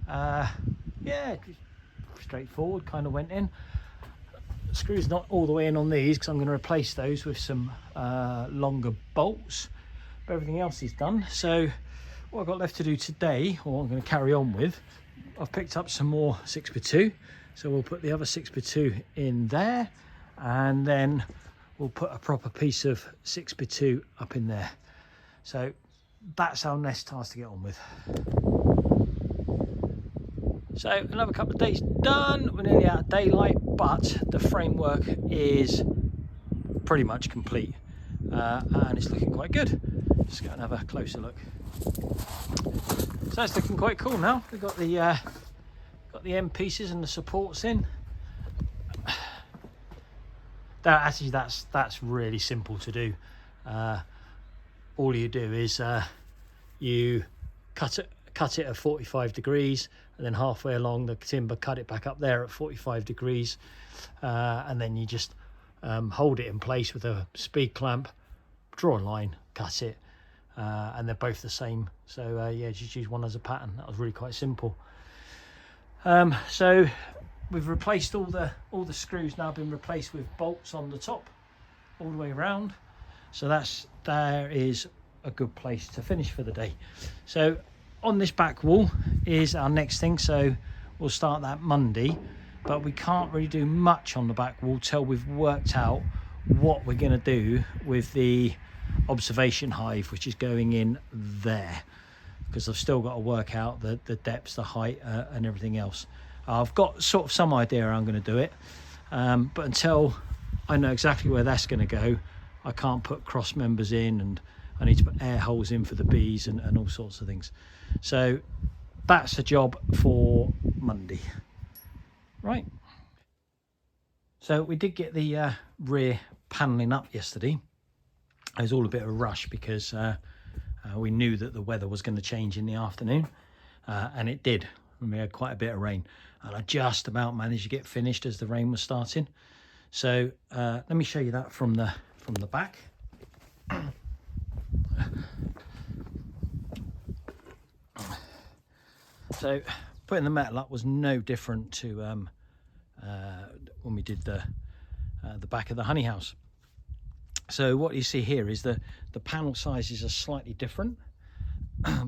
Yeah, straightforward, kind of went in. The screw's not all the way in on these because I'm going to replace those with some longer bolts, but everything else is done. So what I've got left to do today, or I'm going to carry on with, I've picked up some more 6x2, so we'll put the other 6x2 in there, and then we'll put a proper piece of 6x2 up in there. So that's our next task to get on with. So another couple of days done. We're nearly out of daylight, but the framework is pretty much complete, and it's looking quite good. Just go and have a closer look. So it's looking quite cool now. We've got the end pieces and the supports in. Actually, that's really simple to do. All you do is you cut it at 45 degrees, and then halfway along the timber cut it back up there at 45 degrees, and then you just hold it in place with a speed clamp, draw a line, cut it, and they're both the same. So yeah, just use one as a pattern. That was really quite simple. So we've replaced all the screws now, been replaced with bolts on the top all the way around. So there is a good place to finish for the day. So on this back wall is our next thing, so we'll start that Monday, but we can't really do much on the back wall till we've worked out what we're going to do with the observation hive, which is going in there, because I've still got to work out the depths, the height, and everything else. I've got sort of some idea how I'm going to do it, but until I know exactly where that's going to go, I can't put cross members in, and I need to put air holes in for the bees and all sorts of things. So that's a job for Monday. Right. So we did get the rear panelling up yesterday. It was all a bit of a rush because we knew that the weather was going to change in the afternoon, and it did. We had quite a bit of rain, and I just about managed to get finished as the rain was starting. So let me show you that from the back. So putting the metal up was no different to when we did the back of the honey house. So what you see here is the panel sizes are slightly different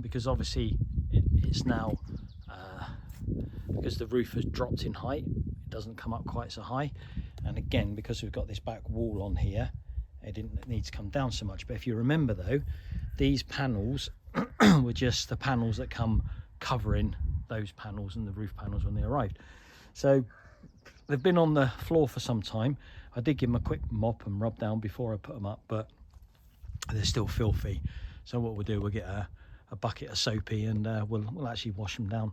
because obviously it's now because the roof has dropped in height, it doesn't come up quite so high, and again because we've got this back wall on here, it didn't need to come down so much. But if you remember though, these panels were just the panels that come covering those panels and the roof panels when they arrived. So they've been on the floor for some time. I did give them a quick mop and rub down before I put them up, but they're still filthy. So what we'll do, we'll get a bucket of soapy and we'll actually wash them down.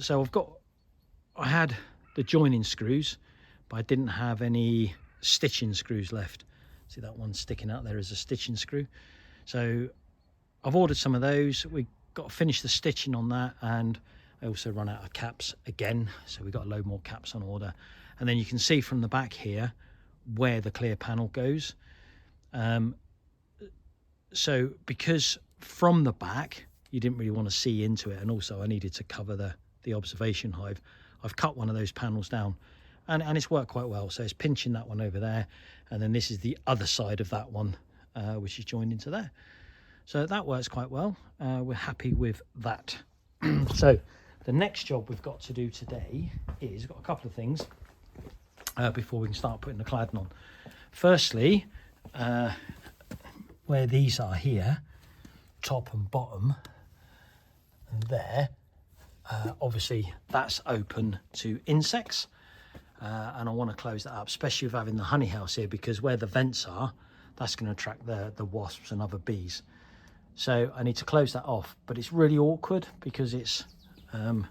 So I had the joining screws, but I didn't have any stitching screws left. See that one sticking out there as a stitching screw. So I've ordered some of those. We got to finish the stitching on that, and I also run out of caps again, so we've got a load more caps on order. And then you can see from the back here where the clear panel goes. So because from the back you didn't really want to see into it, and also I needed to cover the observation hive, I've cut one of those panels down, and it's worked quite well. So it's pinching that one over there, and then this is the other side of that one, which is joined into there. So that works quite well. We're happy with that. So the next job we've got to do today is, we've got a couple of things before we can start putting the cladding on. Firstly, where these are here, top and bottom, and there, obviously that's open to insects, and I want to close that up, especially with having the honey house here, because where the vents are, that's going to attract the wasps and other bees. So I need to close that off, but it's really awkward because it's you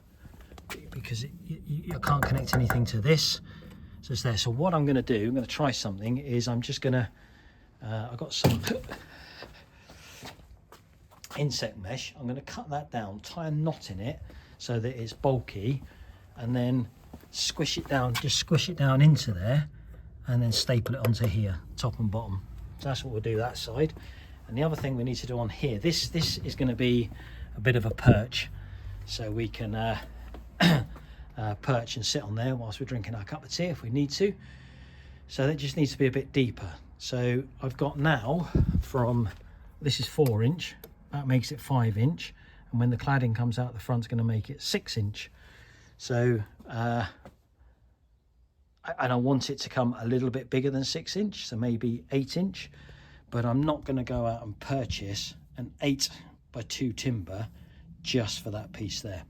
can't connect anything to this, so it's there. So what I'm going to do, I'm going to try something, is I'm just going to I've got some insect mesh. I'm going to cut that down, tie a knot in it so that it's bulky, and then squish it down, just squish it down into there, and then staple it onto here, top and bottom. So that's what we'll do that side. And the other thing we need to do on here, this is going to be a bit of a perch, so we can perch and sit on there whilst we're drinking our cup of tea if we need to. So that just needs to be a bit deeper. So I've got now, from, this is 4 inch, that makes it 5 inch, and when the cladding comes out the front, it's going to make it 6 inch. So and I want it to come a little bit bigger than 6 inch, so maybe 8 inch, but I'm not going to go out and purchase an 8x2 timber just for that piece there.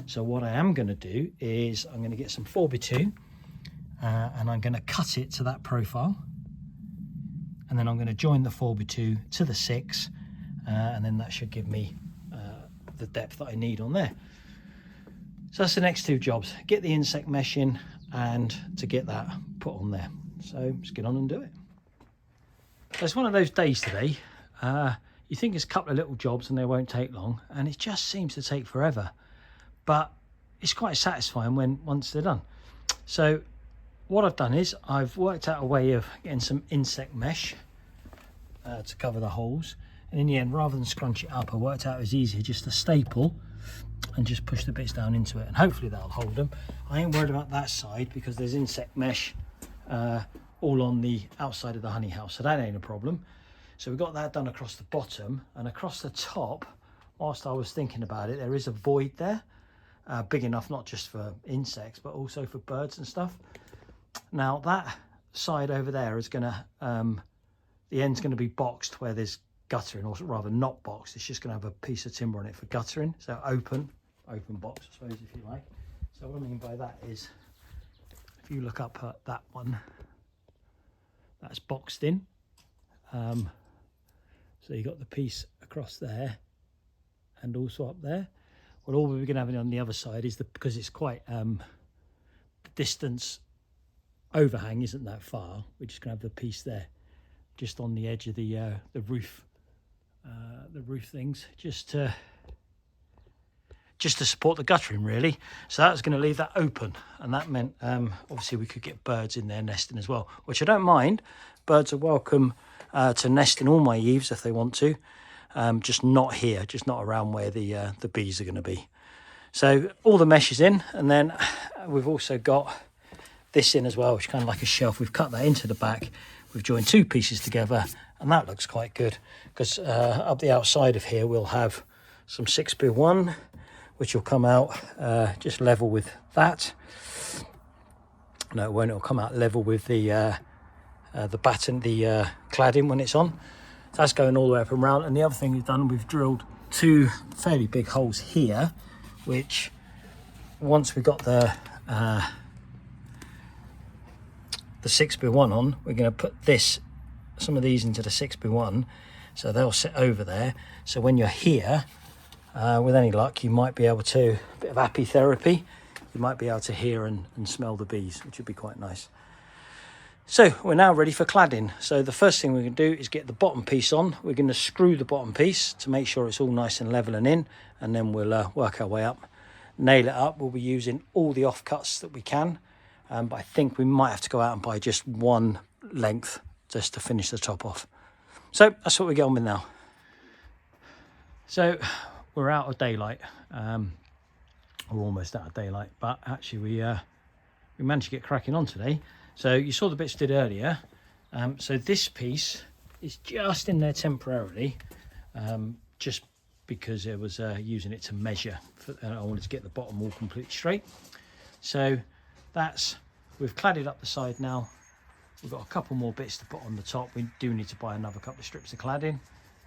So what I am going to do is I'm going to get some 4x2 and I'm going to cut it to that profile, and then I'm going to join the 4x2 to the 6, and then that should give me the depth that I need on there. So that's the next 2 jobs: get the insect mesh in and to get that put on there. So just get on and do it. So it's one of those days today. You think it's a couple of little jobs and they won't take long, and it just seems to take forever, but it's quite satisfying once they're done. So what I've done is I've worked out a way of getting some insect mesh to cover the holes, and in the end, rather than scrunch it up, I worked out it was easier just to staple and just push the bits down into it, and hopefully that'll hold them. I ain't worried about that side because there's insect mesh all on the outside of the honey house, so that ain't a problem. So we got that done across the bottom, and across the top, whilst I was thinking about it, there is a void there, big enough not just for insects but also for birds and stuff. Now that side over there is gonna the end's gonna be boxed where there's guttering, or rather not boxed, it's just gonna have a piece of timber on it for guttering, so open box, I suppose, if you like. So what I mean by that is, if you look up at that one, that's boxed in. So you got the piece across there and also up there. Well, all we're going to have on the other side is, because it's quite the distance overhang isn't that far, we're just going to have the piece there just on the edge of the roof things, just to support the guttering, really. So that's going to leave that open, and that meant obviously we could get birds in there nesting as well, which I don't mind. Birds are welcome to nest in all my eaves if they want to, just not here, just not around where the bees are going to be. So all the mesh is in, and then we've also got this in as well, which is kind of like a shelf. We've cut that into the back, we've joined 2 pieces together, and that looks quite good, because up the outside of here we'll have some 6x1, which will come out just level with that. No, it won't. It'll come out level with the batten, the cladding when it's on. So that's going all the way up and round. And the other thing we've done, we've drilled 2 fairly big holes here, which once we got the 6x1 on, we're going to put some of these into the 6x1, so they'll sit over there. So when you're here, with any luck, you might be able to, a bit of apitherapy, you might be able to hear and smell the bees, which would be quite nice. So we're now ready for cladding. So the first thing we're going to do is get the bottom piece on. We're going to screw the bottom piece to make sure it's all nice and level and in, and then we'll work our way up, nail it up. We'll be using all the offcuts that we can, but I think we might have to go out and buy just one length just to finish the top off. So that's what we get on with now. So we're out of daylight. We're almost out of daylight, but actually we managed to get cracking on today. So you saw the bits did earlier. So this piece is just in there temporarily, just because it was using it to measure. I wanted to get the bottom all completely straight. So we've cladded up the side now. We've got a couple more bits to put on the top. We do need to buy another couple of strips of cladding,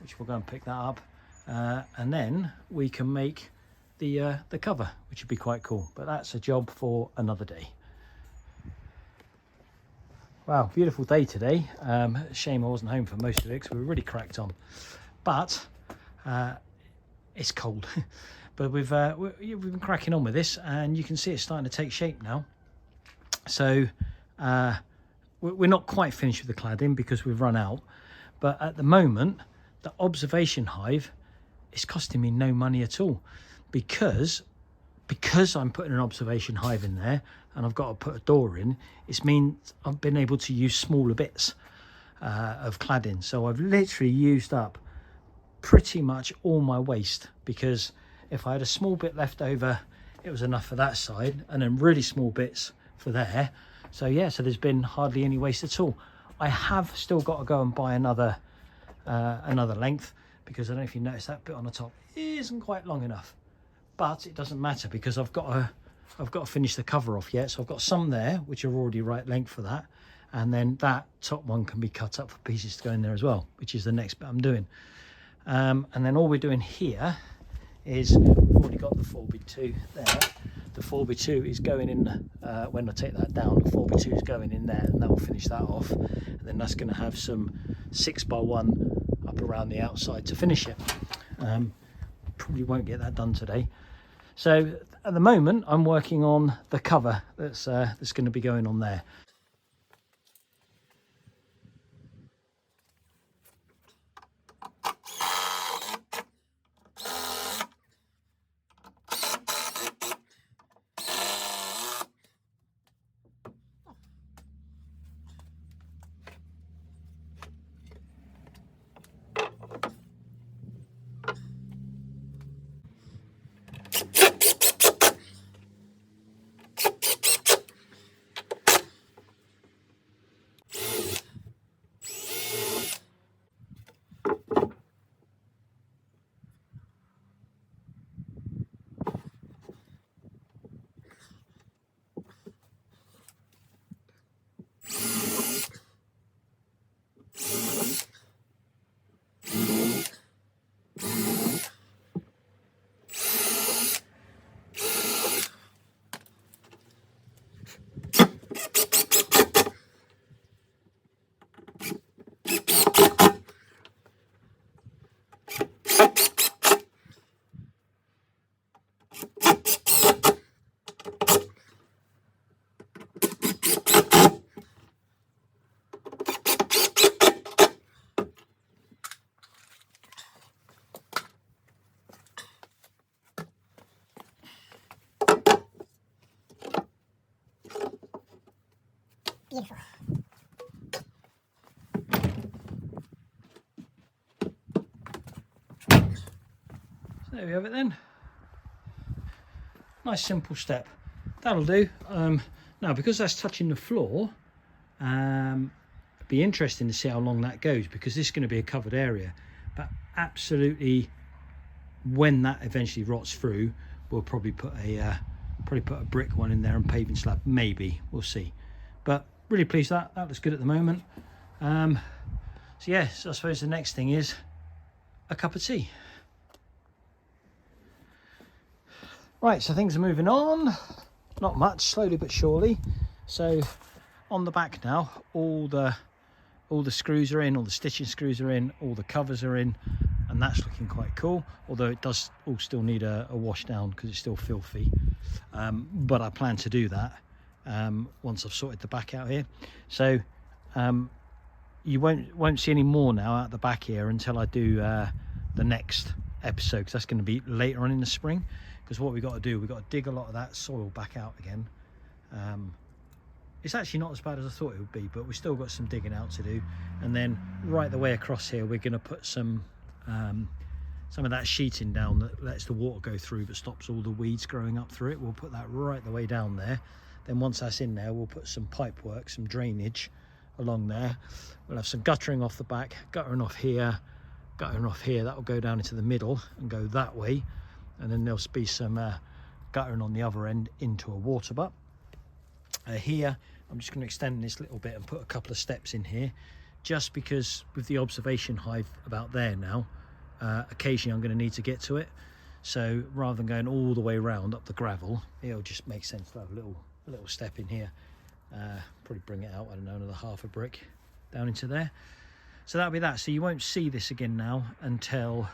which we'll go and pick that up. And then we can make the cover, which would be quite cool. But that's a job for another day. Wow, beautiful day today. Shame I wasn't home for most of it because we were really cracked on. But it's cold. But we've been cracking on with this, and you can see it's starting to take shape now. So we're not quite finished with the cladding because we've run out. But at the moment, the observation hive is costing me no money at all, because I'm putting an observation hive in there and I've got to put a door in. It means I've been able to use smaller bits of cladding. So I've literally used up pretty much all my waste, because if I had a small bit left over, it was enough for that side, and then really small bits for there. So yeah, so there's been hardly any waste at all. I have still got to go and buy another length, because I don't know if you noticed that bit on the top isn't quite long enough. But it doesn't matter, because I've got to finish the cover off yet. So I've got some there which are already right length for that, and then that top one can be cut up for pieces to go in there as well, which is the next bit I'm doing. And then all we're doing here is we've already got the 4x2 there. The 4x2 is going in when I take that down. The 4x2 is going in there, and that will finish that off. And then that's going to have some 6x1 up around the outside to finish it. Probably won't get that done today. So at the moment I'm working on the cover that's going to be going on there. Beautiful. So there we have it then. Nice simple step. That'll do. Now, because that's touching the floor, it'd be interesting to see how long that goes, because this is going to be a covered area. But absolutely, when that eventually rots through, we'll probably put a brick one in there and paving slab. Maybe, we'll see. But really pleased that looks good at the moment. So yes, I suppose the next thing is a cup of tea. Right, so things are moving on. Not much, slowly but surely. So on the back now, all the screws are in, all the stitching screws are in, all the covers are in, and that's looking quite cool. Although it does all still need a wash down because it's still filthy. But I plan to do that once I've sorted the back out here. So you won't see any more now out the back here until I do the next episode, because that's going to be later on in the spring. Because what we've got to do, we've got to dig a lot of that soil back out again. It's actually not as bad as I thought it would be, but we've still got some digging out to do. And then right the way across here, we're going to put some of that sheeting down that lets the water go through but stops all the weeds growing up through it. We'll put that right the way down there. Then once that's in there, we'll put some pipe work, some drainage along there. We'll have some guttering off the back, guttering off here, guttering off here. That will go down into the middle and go that way. And then there'll be some guttering on the other end into a water butt. Here, I'm just going to extend this little bit and put a couple of steps in here, just because with the observation hive about there now, occasionally I'm going to need to get to it. So rather than going all the way around up the gravel, it'll just make sense to have a little step in here. Probably bring it out, I don't know, another half a brick down into there. So that'll be that. So you won't see this again now until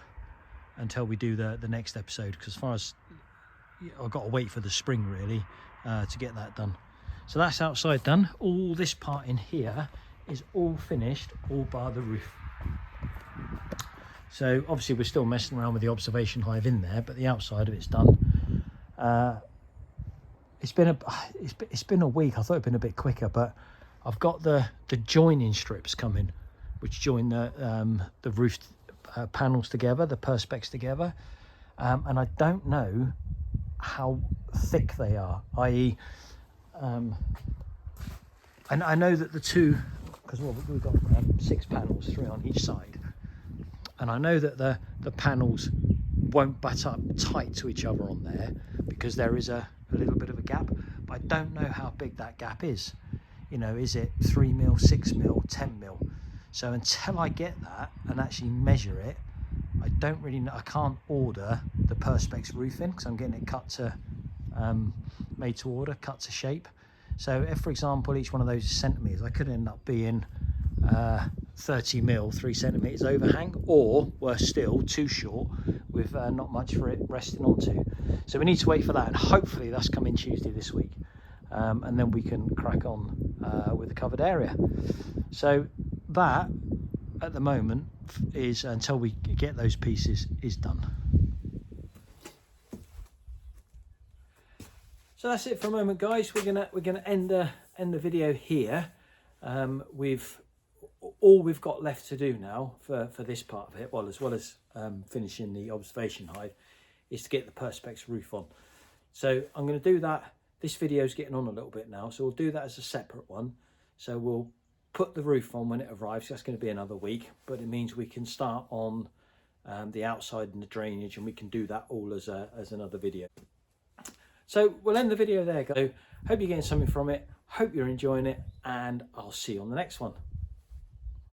we do the next episode, because as far as I've got to wait for the spring really to get that done. So that's outside done. All this part in here is all finished, all bar the roof. So obviously we're still messing around with the observation hive in there, but the outside of it's done. It's been a week. I thought it'd been a bit quicker, but I've got the joining strips coming, which join the roof panels together, the perspex together, and I don't know how thick they are, i.e. And I know that the two, because we've got 6 panels, 3 on each side, and I know that the panels won't butt up tight to each other on there because there is a little bit of a gap, but I don't know how big that gap is. You know, is it 3 mil, 6 mil, 10 mil? So until I get that and actually measure it, I don't really know. I can't order the perspex roofing because I'm getting it cut to made to order, cut to shape. So if, for example, each one of those is centimeters, I could end up being 30 mil, 3 centimeters overhang, or worse still, too short with not much for it resting onto. So we need to wait for that, and hopefully that's coming Tuesday this week, and then we can crack on with the covered area. So that at the moment is, until we get those pieces, is done. So that's it for a moment, guys. We're gonna end the video here. All we've got left to do now for this part of it, well, as well as finishing the observation hive, is to get the perspex roof on. So I'm going to do that. This video is getting on a little bit now, so we'll do that as a separate one. So we'll put the roof on when it arrives. That's going to be another week, but it means we can start on the outside and the drainage, and we can do that all as another video. So we'll end the video there, guys. Hope you're getting something from it. Hope you're enjoying it, and I'll see you on the next one.